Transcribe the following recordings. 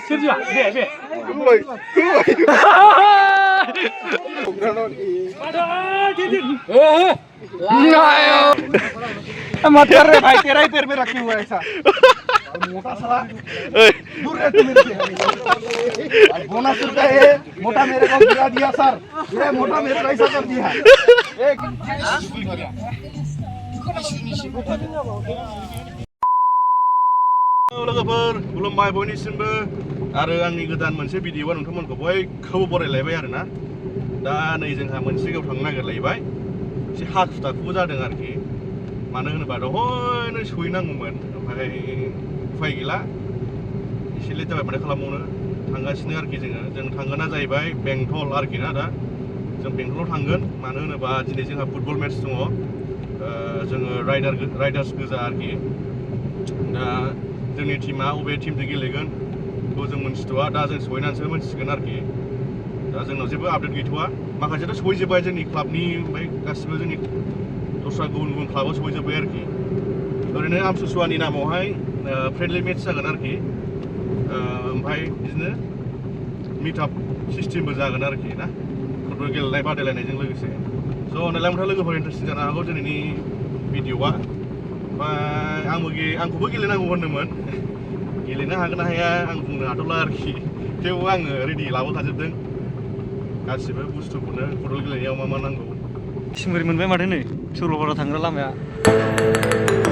Sergio, ve. मत कर रहे भाई, तेरा ही पैर में रखे हुआ है ऐसा मोटा साला दूर रह तू मेरे से बोनस का है मोटा मेरे को गिरा दिया सर ये मोटा मेरे को ऐसा कर दिया एक लोगोफोर खुलुमबाय बयनिसिमबो आरो आंनि गोदान मोनसे भिडिअआ नोंथांमोनखौ बयखौबो बरायलायबाय आरोना दा नै जोंहा मोनसे जायगायाव थांनो नागिरलायबाय एसे हाखु-दाखुबो जादों आरोखि मानो होनोबा दहायनो सहैनांगौमोन ओमफ्राय उफाय गैला एसे लेट जाबाय माथो खालामबावनो थांगासिनो आरोखि जों थांगोना जाहैबाय बेंटल आरोखि ना दा जों बेंटलाव थांगोन मानो होनोबा दिनै जोंहा फुटबल मेट्च दङ जोङो राइडार्स गोजा आरोखि दा जोंनि टीमा अबे टीमजों गेलेगोन बेखौ जों मोनथिथ'आ दा जों सहैनानैसो मोनथिसिगोन आरोखि दा जोंनाव जेबो आपडेट गैथ'आ माखासेथ' सहैजोब्बाय जोंनि क्लाबनि ओमफ्राय गासिबो जोंनि दस्रा गुबुन क्लाबाव सहैजोब्बाय आरोखि ओरैनो आमथिसुवानि नामावहाय फ्रेन्डलि मेट्च जागोन आरोखि ओमफ्राय बिदिनो मिटआप सिस्टेमबो जागोन आरोखि ना फुटबल गेलेनाय बादायलायनायजों लोगोसे स' नालाय लोगोफोर इन्टारेस्टिं जानो हागौ दिनैनि भिडिअआ ओमफ्राय आंखौबो गेलेनांगौ होनदोंमोन गेलेनो हागोन ना हाया आं बुंनो हाथ'ला आरोखि थेवबो आङो रेडि लाबोखाजोबदों गासिबो बुस्थुखौनो फुटबल गेलेनायाव मा नांगौ सिमगुरि मोनबाय माथो नै सरलपारा थांग्रा लामाया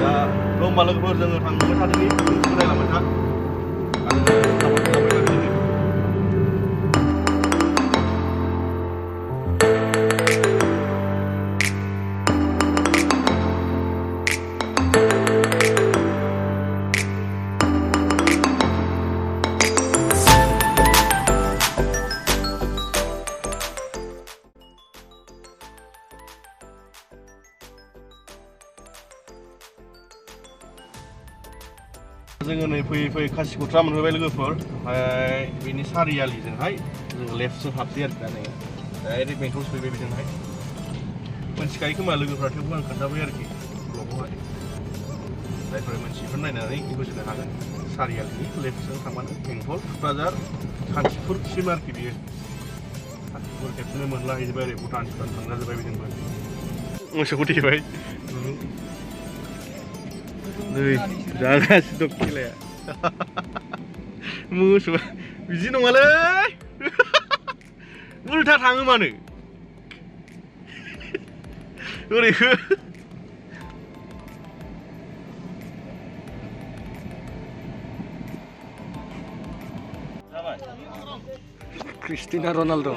दा होमबा लोगोफोर जोङो थांबाय थादोंनि रायलायबाय था जोङो नै फैयै खासिख'त्रा मोनहैबाय लोगोफोर ओमफ्राय बेनि सारियालिजोंहाय जोङो लेफ्टजों हाबसै आरोखि दा नै डाइरेक्ट बेंटल सहैबाय बेजोंहाय मोनथिखायो खोमा लोगोफ्रा थेवबो आं खोन्थाबाय आरोखि ब्लगावहाय जायफोर मोनथिफोर नायनानै बुजिनो हागोन सारियालिनि लेफ्टजों थांबानो बेंटल थुक्राझार सान्तिपुरसिम आरोखि बियो सान्तिपुर खेबसेनो मोनलाहैजोबबाय ओरै भुटान थांना जोब्बाय बेजोंबो मोसौखौ थेबाय नै जागासिनो दं खेलाया मोसौआ बिदि नङालै उल्था थाङो मानो ओरैखो क्रिस्टियानो रनाल्ड'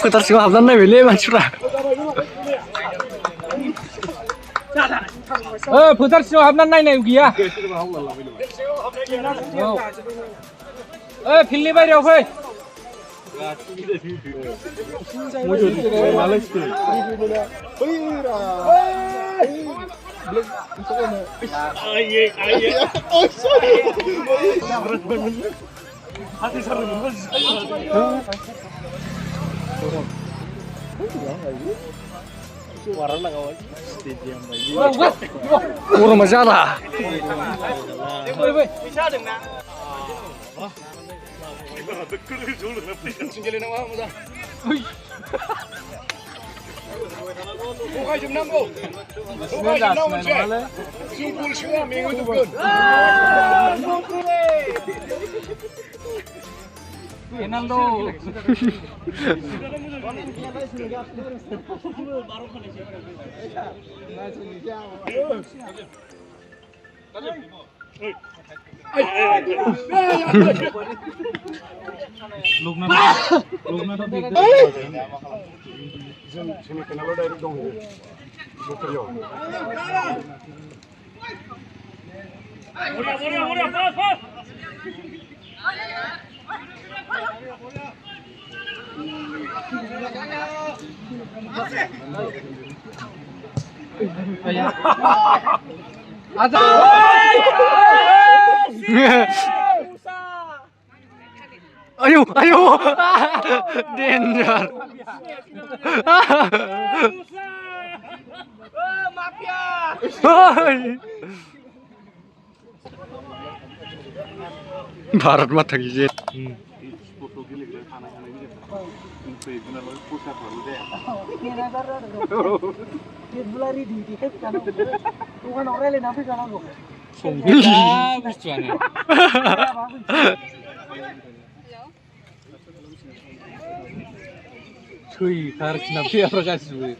फोथार सिङाव हाबनानै नायबायलै मानसिफ्रा फोथार सिङाव हाबनानै नायनाय गैया फिल्डनि बायहेरायाव फै गरमा जाला थगायजोबनांगौ मोनसे सिम्पोल सोआ मेंहोजोबगोन Ronaldo. सेमिफाइनालाव डाइरेक्ट दं बोथोराव Ayo, ayo, danger. भारत माता की जय Cuy, harus nabi apa kasih?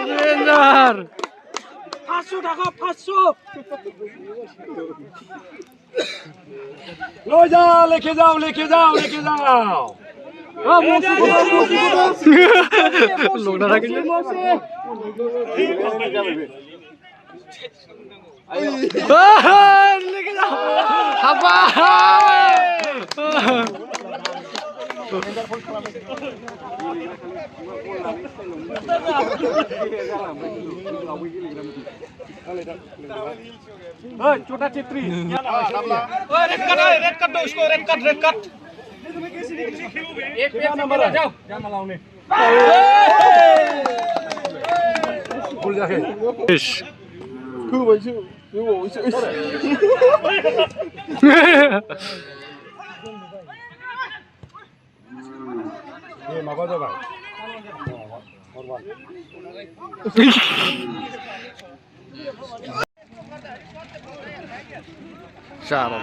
Benar. Pasu dah kau pasu. लो जाओ लेके जाओ लेके जाओ लेके जाओ लोग डरा के लेके जाओ apa छोटा चित्री red card dong, red card. Number जाओ jangan lawan nih भूल जाके Ish. ये माबा दो भाई Salah.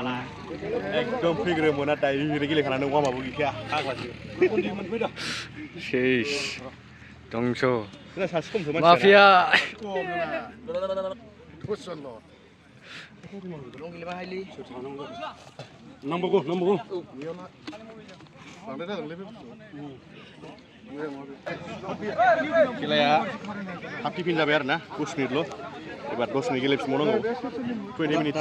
एकदम फैग्रोमोन ना दायो गेलेखानानै नों माबाबो गैखाया फाग्लासो Sheesh. Dongso. जोंना सासे खमसो मानसिया Mafia. नंबर गो खेलाया हाफ टिफिन जाबाय आरो ना 10 मिनिटल' एबार 10 मिनिट गेलेफिनबावनांगौ 20 मिनिट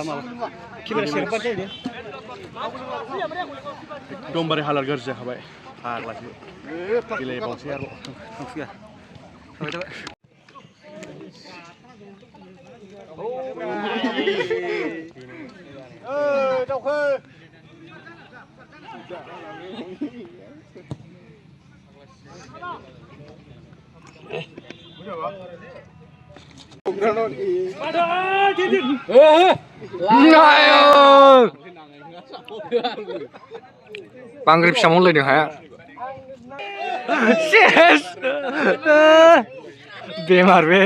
एकदमबारे हालात गाज्रि जाखाबाय फाग्लासो गेलेबावसै आरो दाउखो Ayo. Pangrip sama mulai deh ya. Yes. Bemar be.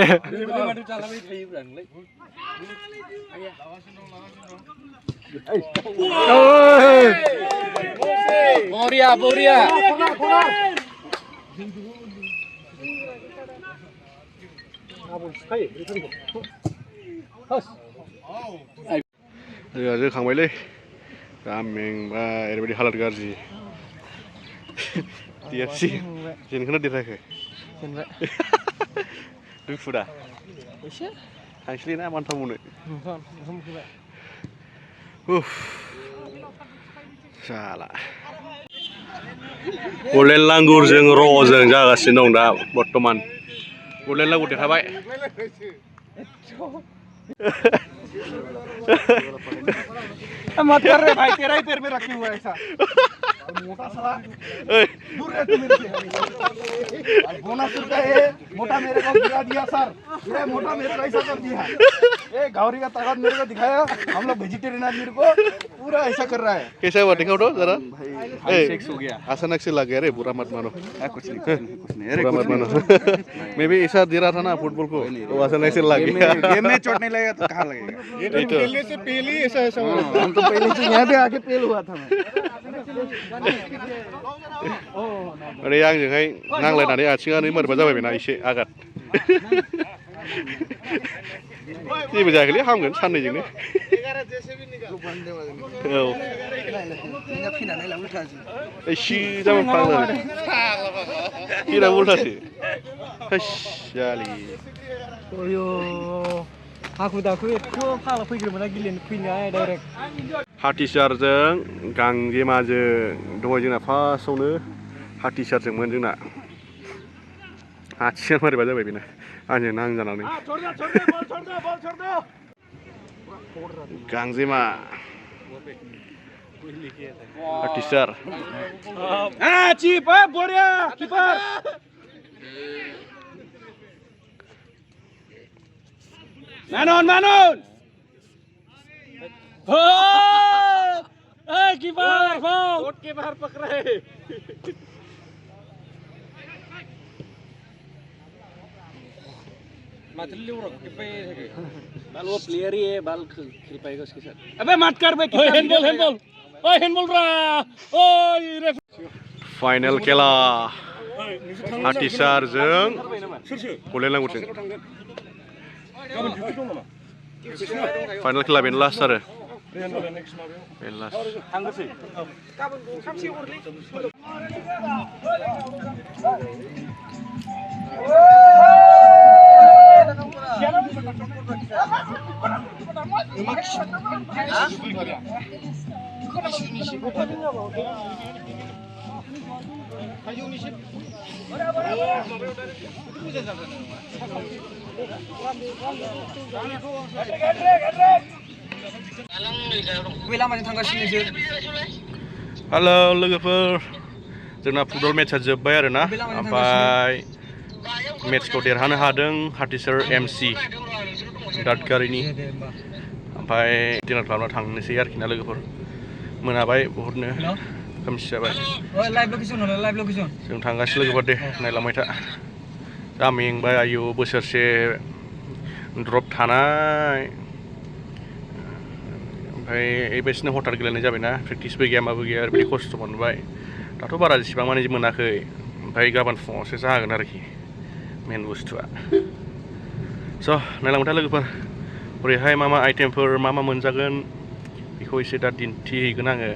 Boria. जोखांबायलै दा मेंबाय ओरैबायदि हालात गाज्रि देरसि जेनखौनो देरहायाखै दुखु दा एसे थांसैलै ना मानथाम बुंनो जाला बडलेण्ड लांगुरजों र'जों जागासिनो दं दा बर्तमान बडलेण्ड लांगुर देरहाबाय मत कर रहे भाई तेरा ही पैर में रखी हुआ है ऐसा मोटा साला दूर रह तू मेरे से भाई बोनस का है मोटा मेरे को गिरा दिया सर ये मोटा मेरे को ऐसा कर दिया ए गौरी का ताकत मेरे को दिखाया हम लोग वेजिटेरियन आदमी को पूरा ऐसा कर रहा है कैसा हुआ दिखाओ तो जरा सेक्स हो गया अचानक से लग गया रे बुरा मत मानो कुछ नहीं अरे बुरा मत मानो मैं भी ऐसा दे रहा था ना फुटबॉल को तो अचानक से लग गया गेम में चोट नहीं लगेगा तो कहाँ लगेगा ये तो पहले से पहले ही ऐसा हम तो पहले से यहाँ पे आके फेल हुआ था मैं ओरै आंजोंहाय नांलायनानै आथिङानो मोरबा जाबाय बेना एसे आघात जेबो जायाखैलै हामगोन साननैजोंनो औ एसे जाबाय फाग्ला फिरा उल्टासो जालि हाखु दाखु एथ' फाला फैग्रोमोना गेलेनो फैनाय डाइरेक्ट हाथिसारजों गांजेमाजों दहाय जोंना फार्स्टआवनो हाथिसारजोंमोन जोंना आथिङा मारैबा जाबाय बेना आंजों नांजानानै गांजेमा हाथिसार चिप बढिया किपर Manon हो कीपर कोट के बाहर पकड़े मतलब लियो के पे बाल वो प्लेयर ही है बाल खेल पाएगा उसके साथ अबे मत कर बे हैंडबॉल ओए हैंडबॉल रा ओए फाइनल खेला हाथिसारजों गलेनांगौजों फाइनल खेला बेनो लास्ट आरो बेनो लास्ट हेलो लोगोफोर जोंना फुटबल मेचआ जोब्बाय आरोना ओमफ्राय मेचखौ देरहानो हादों हाथिसार एमसि दादगारिनि ओमफ्राय डिनार खालामना थांनोसै आरोखि ना लोगोफोर मोनाबाय बहुतनो खोमसि जाबाय जों थांगासिनो लोगोफोर दे नायलांबाय था जा मेंबाय आयु बोसोरसे द्रप थानाय ओमफ्राय एबायसिनो हथार गेलेनाय जाबायना प्रेक्टिसबो गैया माबो गैया बिदि खस्थ' मोनबाय दाथ' बारा जेसेबां माने मोनाखै ओमफ्राय गाबोन फुङावसो जागोन आरोखि मेन बुस्थुआ स' नायलांबाय था लोगोफोर ओरैहाय मा मा आइटेमफोर मा मा मोनजागोन बेखौ एसे दा दिन्थिहैगोन आङो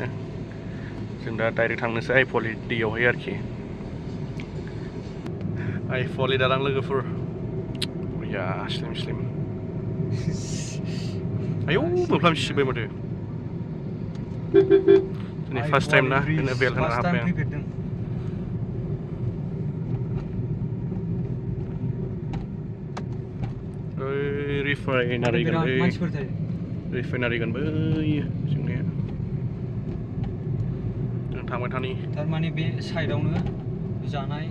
जों दा डाइरेक्ट थांनोसै आइफवालि दैयावहाय आरोखि आइफवालि दालां लोगोफोर बरिया स्लिम स्लिम आयौ मोफ्लामसिबाय माथो दिनै फार्स्ट टाइम ना बेनो बेल होना हाबबाय आं रिफाइनारि गोन बैयो जोंनिया जों थांबाय थानि थारमाने बे साइडआवनो जानाय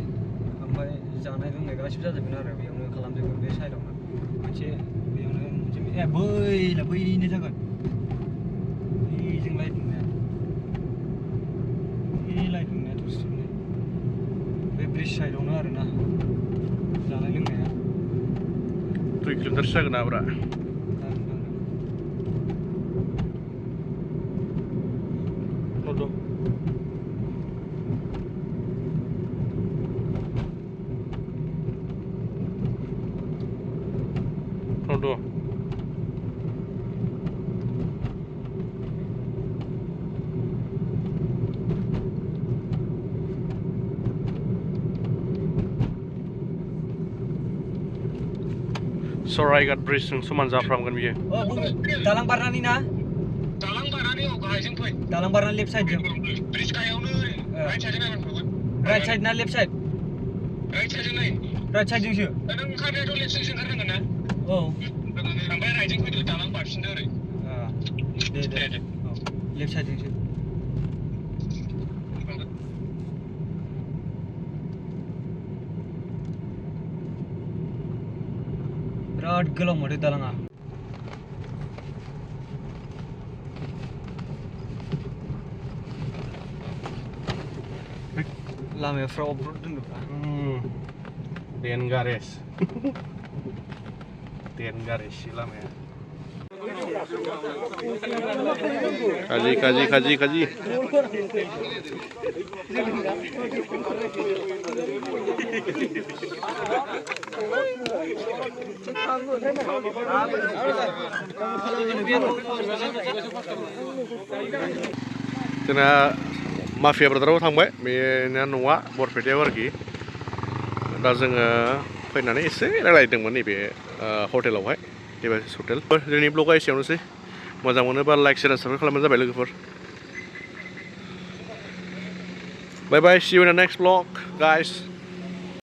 ओमफ्राय जानाय लोंनाय गासिबो जाजोबगोन आरो बेयावनो खालामजोबगोन बे साइडआवनो मोनसे बेयावनो मोनसे बैनो जागोन बैजों लाइट नुनाया बे लाइट नुनाया थरसेनो बे ब्रिज साइडआवनो आरोना जानाय लोंनाया 2 किल'मिटारसो जागोन नाब्रा सराइघाट ब्रिजजों समान जाफ्रामगोन बियो दालां बारनानै ना दालां बारनानै गाहायजों फै दालां बारनानै लेफ्ट साइडजों ब्रिज गाहायावनो राइट साइडजों नायबानो नुगोन राइट साइड ना लेफ्ट साइड राइट साइडजों नाय राइट साइडजोंसो नों ओंखारनायाथ' लेफ्ट साइडजों ओंखारनांगोन ना औ ओमफ्राय राइटजों फैदो दालां बारफिनदो ओरै दे औ लेफ्ट साइडजोंसो बिराद गोलाव माथो दालाङा लामाफ्राव अब्रुद दोनदोंब्रा देनगारेस देनगारेसि लामाया खाजि जोंना माफिया ब्रादाराव थांबाय बेना न'आ बरपेटायाव आरोखि दा जोङो फैनानै एसे रायलायदोंमोन नैबे हटेलावहाय देबासिस हटेल जोंनि ब्लगा एसेयावनोसै मोजां मोनोबा लाइक शेयार साबस्क्राइब खालामबानो जाबाय लोगोफोर बाय बाय see you in the next vlog guys